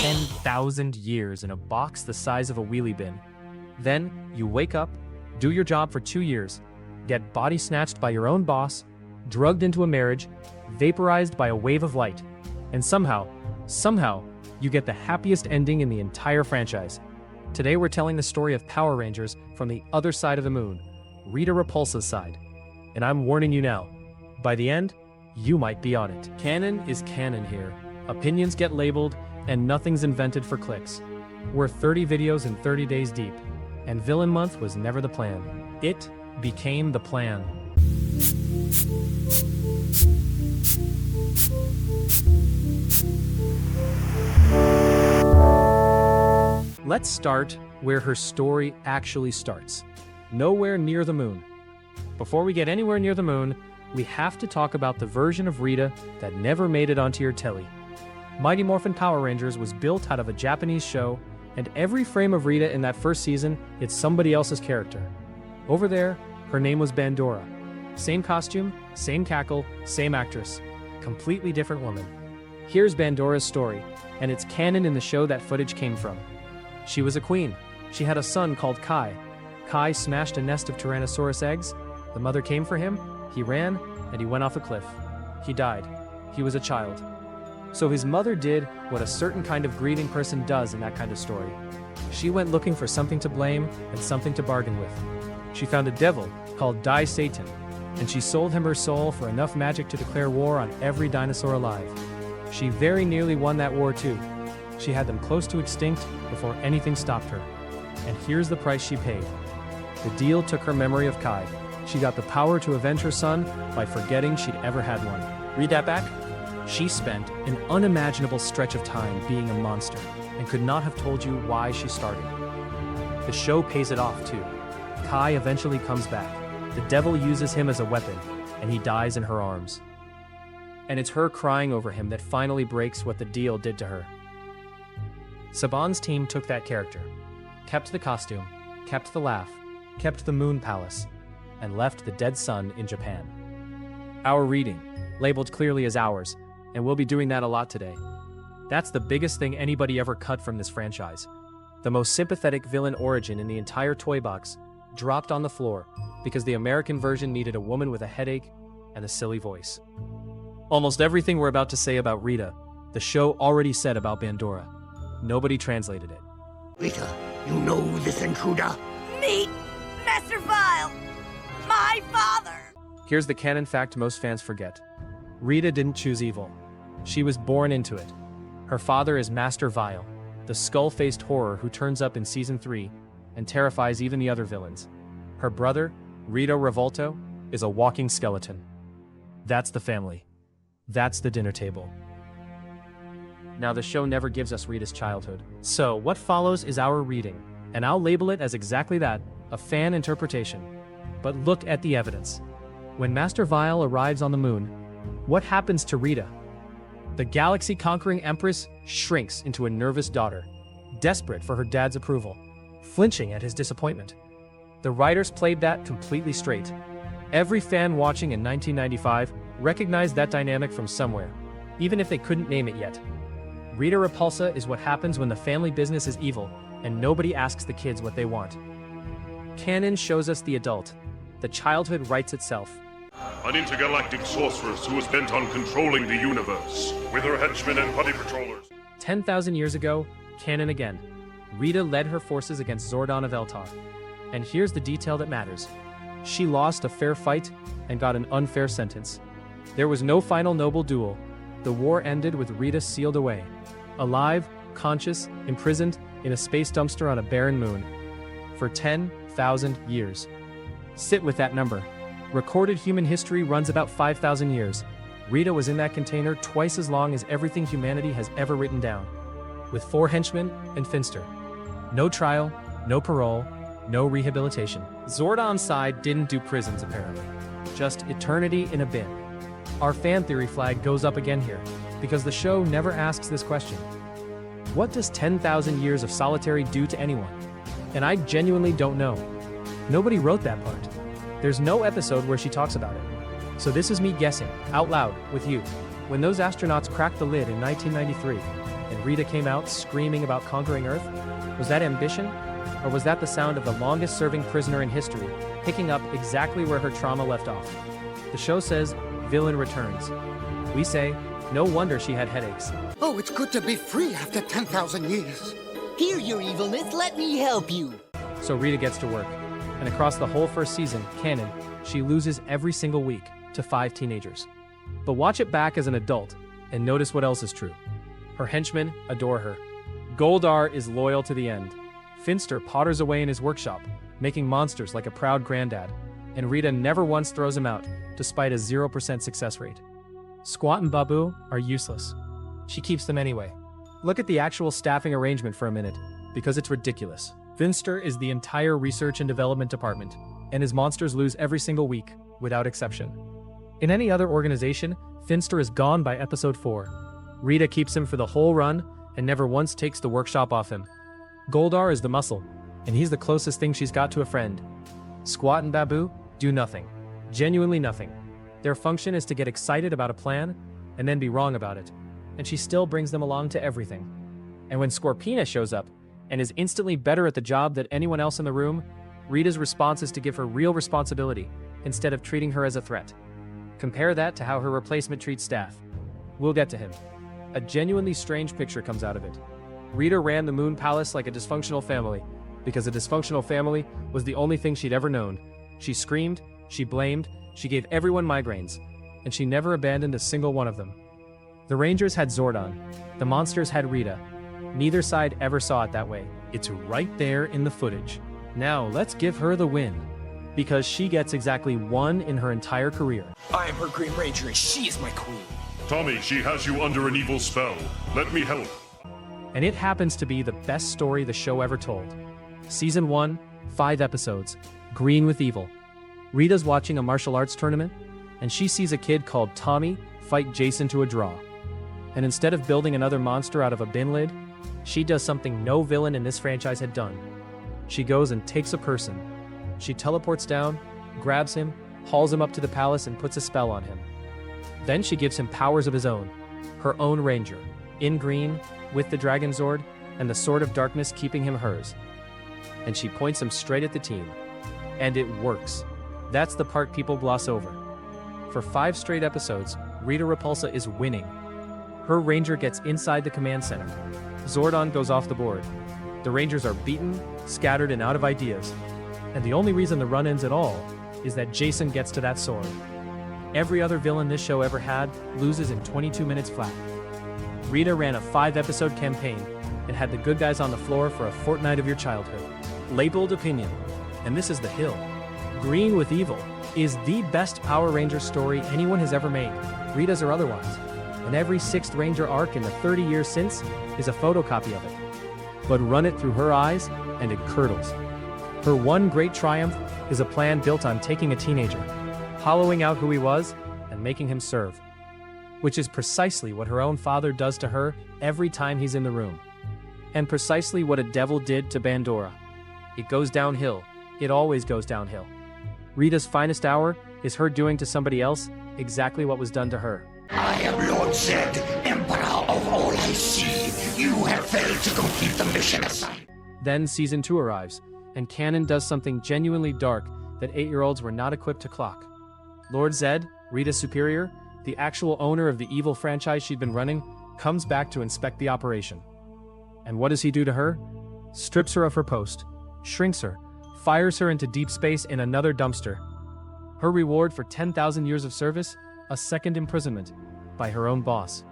10,000 years in a box the size of a wheelie bin. Then, you wake up, do your job for 2 years, get body snatched by your own boss, drugged into a marriage, vaporized by a wave of light, and somehow, you get the happiest ending in the entire franchise. Today we're telling the story of Power Rangers from the other side of the moon, Rita Repulsa's side. And I'm warning you now, by the end, you might be on it. Canon is canon here. Opinions get labeled, and nothing's invented for clicks. We're 30 videos in 30 days deep, and Villain Month was never the plan. It became the plan. Let's start where her story actually starts. Nowhere near the moon. Before we get anywhere near the moon, we have to talk about the version of Rita that never made it onto your telly. Mighty Morphin Power Rangers was built out of a Japanese show, and every frame of Rita in that first season, it's somebody else's character. Over there, her name was Bandora. Same costume, same cackle, same actress. Completely different woman. Here's Bandora's story, and it's canon in the show that footage came from. She was a queen. She had a son called Kai. Kai smashed a nest of Tyrannosaurus eggs. The mother came for him, he ran, and he went off a cliff. He died. He was a child. So his mother did what a certain kind of grieving person does in that kind of story. She went looking for something to blame and something to bargain with. She found a devil called Satan, and she sold him her soul for enough magic to declare war on every dinosaur alive. She very nearly won that war too. She had them close to extinct before anything stopped her. And here's the price she paid. The deal took her memory of Kai. She got the power to avenge her son by forgetting she'd ever had one. Read that back? She spent an unimaginable stretch of time being a monster and could not have told you why she started. The show pays it off too. Kai eventually comes back. The devil uses him as a weapon, and he dies in her arms. And it's her crying over him that finally breaks what the deal did to her. Saban's team took that character, kept the costume, kept the laugh, kept the moon palace, and left the dead son in Japan. Our reading, labeled clearly as ours, and we'll be doing that a lot today. That's the biggest thing anybody ever cut from this franchise. The most sympathetic villain origin in the entire toy box dropped on the floor because the American version needed a woman with a headache and a silly voice. Almost everything we're about to say about Rita, the show already said about Bandora. Nobody translated it. Rita, you know this intruder? Me, Master Vile, my father! Here's the canon fact most fans forget. Rita didn't choose evil. She was born into it. Her father is Master Vile, the skull-faced horror who turns up in Season 3 and terrifies even the other villains. Her brother, Rita Revolto, is a walking skeleton. That's the family. That's the dinner table. Now, the show never gives us Rita's childhood. So, what follows is our reading, and I'll label it as exactly that, a fan interpretation. But look at the evidence. When Master Vile arrives on the moon, what happens to Rita? The galaxy-conquering empress shrinks into a nervous daughter, desperate for her dad's approval, flinching at his disappointment. The writers played that completely straight. Every fan watching in 1995 recognized that dynamic from somewhere, even if they couldn't name it yet. Rita Repulsa is what happens when the family business is evil, and nobody asks the kids what they want. Canon shows us the adult. The childhood writes itself. An intergalactic sorceress who is bent on controlling the universe, with her henchmen and putty patrollers. 10,000 years ago, canon again. Rita led her forces against Zordon of Eltar. And here's the detail that matters. She lost a fair fight and got an unfair sentence. There was no final noble duel. The war ended with Rita sealed away. Alive, conscious, imprisoned in a space dumpster on a barren moon. For 10,000 years. Sit with that number. Recorded human history runs about 5,000 years. Rita was in that container twice as long as everything humanity has ever written down. With 4 henchmen and Finster. No trial, no parole, no rehabilitation. Zordon's side didn't do prisons apparently. Just eternity in a bin. Our fan theory flag goes up again here, because the show never asks this question. What does 10,000 years of solitary do to anyone? And I genuinely don't know. Nobody wrote that part. There's no episode where she talks about it. So this is me guessing, out loud, with you. When those astronauts cracked the lid in 1993, and when Rita came out screaming about conquering Earth? Was that ambition? Or was that the sound of the longest-serving prisoner in history, picking up exactly where her trauma left off? The show says, villain returns. We say, no wonder she had headaches. Oh, it's good to be free after 10,000 years. Here, your evilness, let me help you. So Rita gets to work. And across the whole first season, Canon, she loses every single week to 5 teenagers. But watch it back as an adult, and notice what else is true. Her henchmen adore her. Goldar is loyal to the end. Finster potters away in his workshop, making monsters like a proud granddad. And Rita never once throws him out, despite a 0% success rate. Squat and Babu are useless. She keeps them anyway. Look at the actual staffing arrangement for a minute, because it's ridiculous. Finster is the entire research and development department, and his monsters lose every single week, without exception. In any other organization, Finster is gone by episode 4. Rita keeps him for the whole run, and never once takes the workshop off him. Goldar is the muscle, and he's the closest thing she's got to a friend. Squat and Babu do nothing. Genuinely nothing. Their function is to get excited about a plan, and then be wrong about it. And she still brings them along to everything. And when Scorpina shows up, and is instantly better at the job than anyone else in the room, Rita's response is to give her real responsibility, instead of treating her as a threat. Compare that to how her replacement treats staff. We'll get to him. A genuinely strange picture comes out of it. Rita ran the Moon Palace like a dysfunctional family, because a dysfunctional family was the only thing she'd ever known. She screamed, she blamed, she gave everyone migraines, and she never abandoned a single one of them. The Rangers had Zordon, the monsters had Rita. Neither side ever saw it that way. It's right there in the footage. Now let's give her the win, because she gets exactly 1 in her entire career. I am her Green Ranger and she is my queen. Tommy, she has you under an evil spell. Let me help. And it happens to be the best story the show ever told. Season 1, 5 episodes, Green with Evil. Rita's watching a martial arts tournament, and she sees a kid called Tommy fight Jason to a draw. And instead of building another monster out of a bin lid, she does something no villain in this franchise had done. She goes and takes a person. She teleports down, grabs him, hauls him up to the palace and puts a spell on him. Then she gives him powers of his own, her own ranger, in green, with the Dragon Zord, and the Sword of Darkness keeping him hers. And she points him straight at the team. And it works. That's the part people gloss over. For 5 straight episodes, Rita Repulsa is winning. Her ranger gets inside the command center. Zordon goes off the board. The Rangers are beaten, scattered, and out of ideas. And the only reason the run ends at all is that Jason gets to that sword. Every other villain this show ever had loses in 22 minutes flat. Rita ran a 5-episode campaign and had the good guys on the floor for a fortnight of your childhood. Labeled opinion. And this is the Hill. Green with Evil is the best Power Ranger story anyone has ever made, Rita's or otherwise. And every 6th Ranger arc in the 30 years since is a photocopy of it. But run it through her eyes, and it curdles. Her one great triumph is a plan built on taking a teenager, hollowing out who he was, and making him serve. Which is precisely what her own father does to her every time he's in the room. And precisely what a devil did to Bandora. It goes downhill. It always goes downhill. Rita's finest hour is her doing to somebody else exactly what was done to her. I am Lord Zedd, Emperor of all I see. You have failed to complete the mission assigned. Then Season 2 arrives, and Canon does something genuinely dark that 8-year-olds were not equipped to clock. Lord Zedd, Rita's superior, the actual owner of the evil franchise she'd been running, comes back to inspect the operation. And what does he do to her? Strips her of her post, shrinks her, fires her into deep space in another dumpster. Her reward for 10,000 years of service? A 2nd imprisonment by her own boss.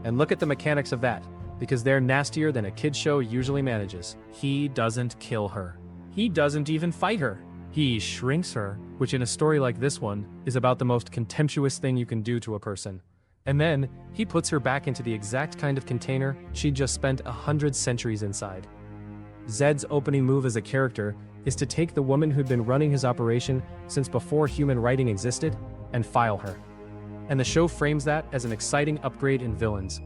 And look at the mechanics of that, because they're nastier than a kid's show usually manages. He doesn't kill her. He doesn't even fight her. He shrinks her, which in a story like this one is about the most contemptuous thing you can do to a person. And then he puts her back into the exact kind of container she'd just spent 100 centuries inside. Zedd's opening move as a character is to take the woman who'd been running his operation since before human writing existed and file her. And the show frames that as an exciting upgrade in villains.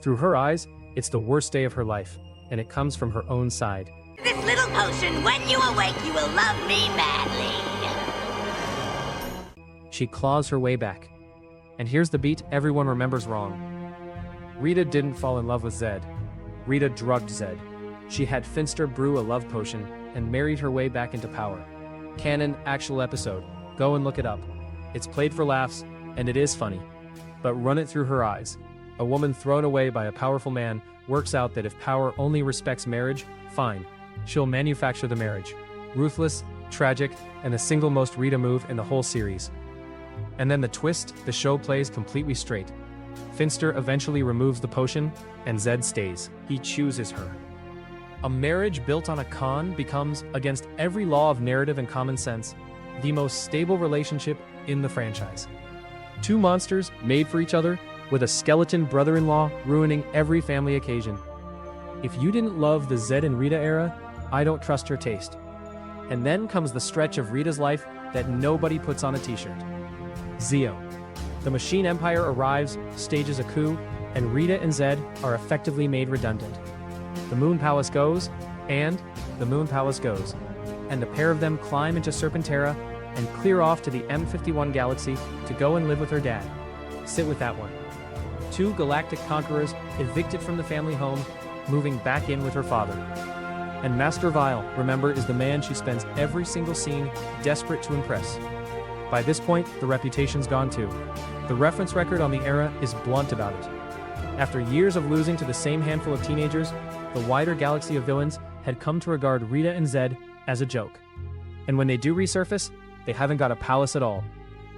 Through her eyes, it's the worst day of her life, and it comes from her own side. This little potion, when you awake, you will love me madly. She claws her way back. And here's the beat everyone remembers wrong. Rita didn't fall in love with Zedd. Rita drugged Zedd. She had Finster brew a love potion and married her way back into power. Canon, actual episode. Go and look it up. It's played for laughs, and it is funny. But run it through her eyes. A woman thrown away by a powerful man works out that if power only respects marriage, fine. She'll manufacture the marriage. Ruthless, tragic, and the single most Rita move in the whole series. And then the twist, the show plays completely straight. Finster eventually removes the potion, and Zedd stays. He chooses her. A marriage built on a con becomes, against every law of narrative and common sense, the most stable relationship in the franchise. Two monsters made for each other, with a skeleton brother-in-law ruining every family occasion. If you didn't love the Zedd and Rita era, I don't trust your taste. And then comes the stretch of Rita's life that nobody puts on a t-shirt. Zeo. The Machine Empire arrives, stages a coup, and Rita and Zedd are effectively made redundant. The Moon Palace goes, and the Moon Palace goes. And the pair of them climb into Serpentera and clear off to the M51 galaxy to go and live with her dad. Sit with that one. Two galactic conquerors evicted from the family home, moving back in with her father. And Master Vile, remember, is the man she spends every single scene desperate to impress. By this point, the reputation's gone too. The reference record on the era is blunt about it. After years of losing to the same handful of teenagers, the wider galaxy of villains had come to regard Rita and Zedd as a joke. And when they do resurface, they haven't got a palace at all.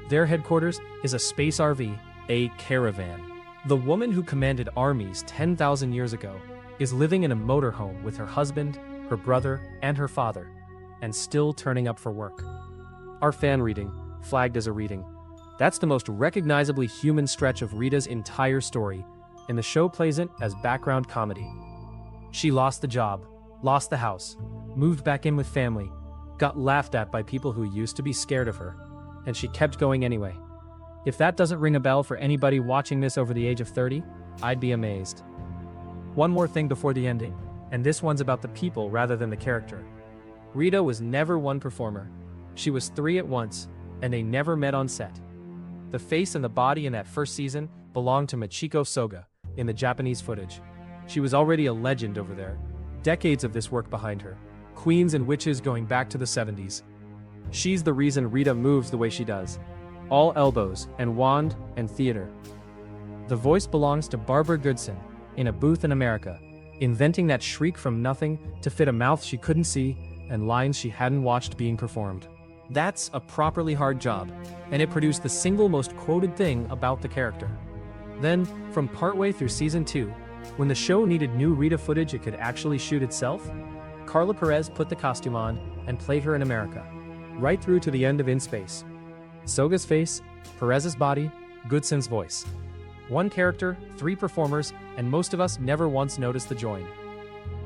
Their headquarters is a space RV, a Caravan. The woman who commanded armies 10,000 years ago is living in a motorhome with her husband, her brother, and her father, and still turning up for work. Our fan reading, flagged as a reading. That's the most recognizably human stretch of Rita's entire story, and the show plays it as background comedy. She lost the job, lost the house, moved back in with family, got laughed at by people who used to be scared of her, and she kept going anyway. If that doesn't ring a bell for anybody watching this over the age of 30, I'd be amazed. One more thing before the ending, and this one's about the people rather than the character. Rita was never one performer. She was three at once, and they never met on set. The face and the body in that first season belonged to Machiko Soga in the Japanese footage. She was already a legend over there. Decades of this work behind her. Queens and witches going back to the 70s. She's the reason Rita moves the way she does. All elbows and wand and theater. The voice belongs to Barbara Goodson in a booth in America, inventing that shriek from nothing to fit a mouth she couldn't see and lines she hadn't watched being performed. That's a properly hard job, and it produced the single most quoted thing about the character. Then, from partway through season 2, when the show needed new Rita footage it could actually shoot itself, Carla Perez put the costume on and played her in America, right through to the end of In Space. Soga's face, Perez's body, Goodson's voice. One character, three performers, and most of us never once noticed the join.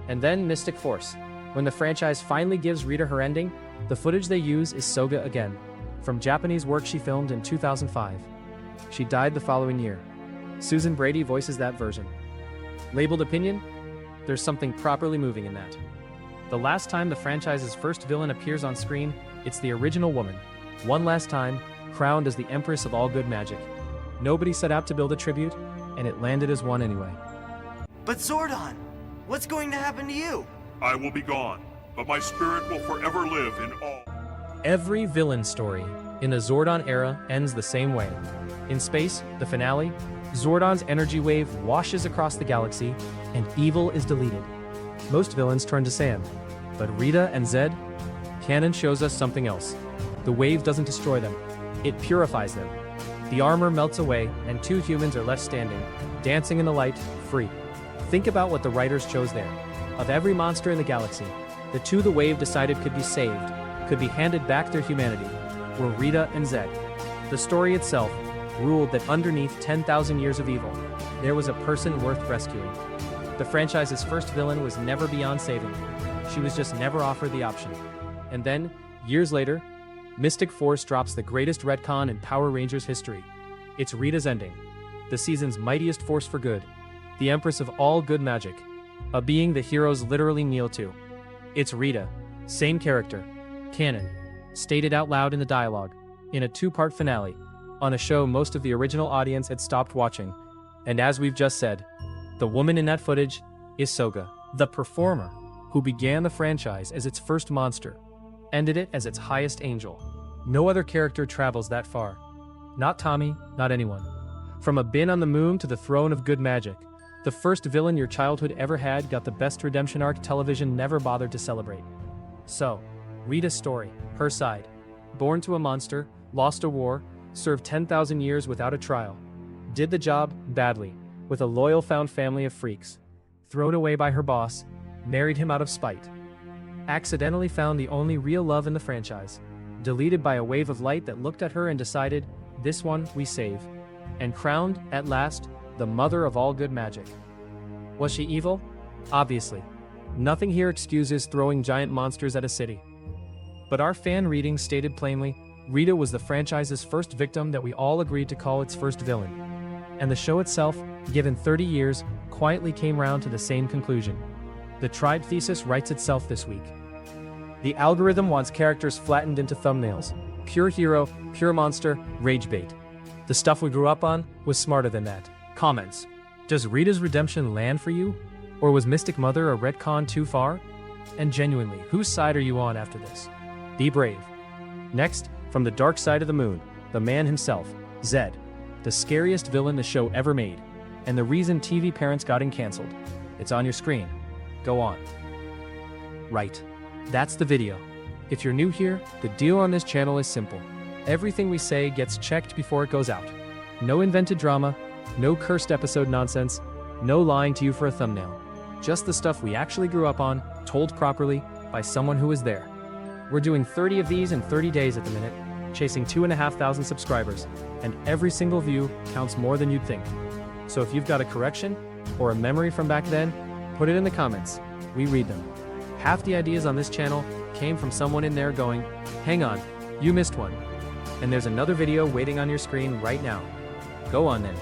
And then Mystic Force. When the franchise finally gives Rita her ending, the footage they use is Soga again, from Japanese work she filmed in 2005. She died the following year. Susan Brady voices that version. Labeled opinion? There's something properly moving in that. The last time the franchise's first villain appears on screen, it's the original woman. One last time, crowned as the empress of all good magic. Nobody set out to build a tribute, and it landed as one anyway. But Zordon, what's going to happen to you? I will be gone, but my spirit will forever live in all. Every villain story in the Zordon era ends the same way. In Space, the finale, Zordon's energy wave washes across the galaxy, and evil is deleted. Most villains turn to sand, but Rita and Zedd? Canon shows us something else. The wave doesn't destroy them, it purifies them. The armor melts away, and two humans are left standing, dancing in the light, free. Think about what the writers chose there. Of every monster in the galaxy, the two the wave decided could be saved, could be handed back their humanity, were Rita and Zedd. The story itself ruled that underneath 10,000 years of evil, there was a person worth rescuing. The franchise's first villain was never beyond saving. She was just never offered the option. And then, years later, Mystic Force drops the greatest retcon in Power Rangers history. It's Rita's ending. The season's mightiest force for good. The empress of all good magic. A being the heroes literally kneel to. It's Rita. Same character. Canon. Stated out loud in the dialogue. In a two-part finale. On a show most of the original audience had stopped watching. And as we've just said, The woman in that footage is Soga, the performer, who began the franchise as its first monster, ended it as its highest angel. No other character travels that far. Not Tommy, not anyone. From a bin on the moon to the throne of good magic, the first villain your childhood ever had got the best redemption arc television never bothered to celebrate. So, Rita's story, her side. Born to a monster, lost a war, served 10,000 years without a trial. Did the job badly, with a loyal found family of freaks. Thrown away by her boss, married him out of spite. Accidentally found the only real love in the franchise. Deleted by a wave of light that looked at her and decided, this one we save. And crowned, at last, the mother of all good magic. Was she evil? Obviously. Nothing here excuses throwing giant monsters at a city. But our fan reading stated plainly, Rita was the franchise's first victim that we all agreed to call its first villain. And the show itself, given 30 years, quietly came round to the same conclusion. The tribe thesis writes itself this week. The algorithm wants characters flattened into thumbnails. Pure hero, pure monster, rage bait. The stuff we grew up on was smarter than that. Comments. Does Rita's redemption land for you? Or was Mystic Mother a retcon too far? And genuinely, whose side are you on after this? Be brave. Next, from the dark side of the moon, the man himself, Zedd. The scariest villain the show ever made. And the reason TV parents got him cancelled. It's on your screen. Go on. Right. That's the video. If you're new here, the deal on this channel is simple. Everything we say gets checked before it goes out. No invented drama, no cursed episode nonsense, no lying to you for a thumbnail. Just the stuff we actually grew up on, told properly, by someone who was there. We're doing 30 of these in 30 days at the minute, chasing 2,500 subscribers, and every single view counts more than you'd think. So if you've got a correction, or a memory from back then, put it in the comments. We read them. Half the ideas on this channel came from someone in there going, hang on, you missed one. And there's another video waiting on your screen right now. Go on then.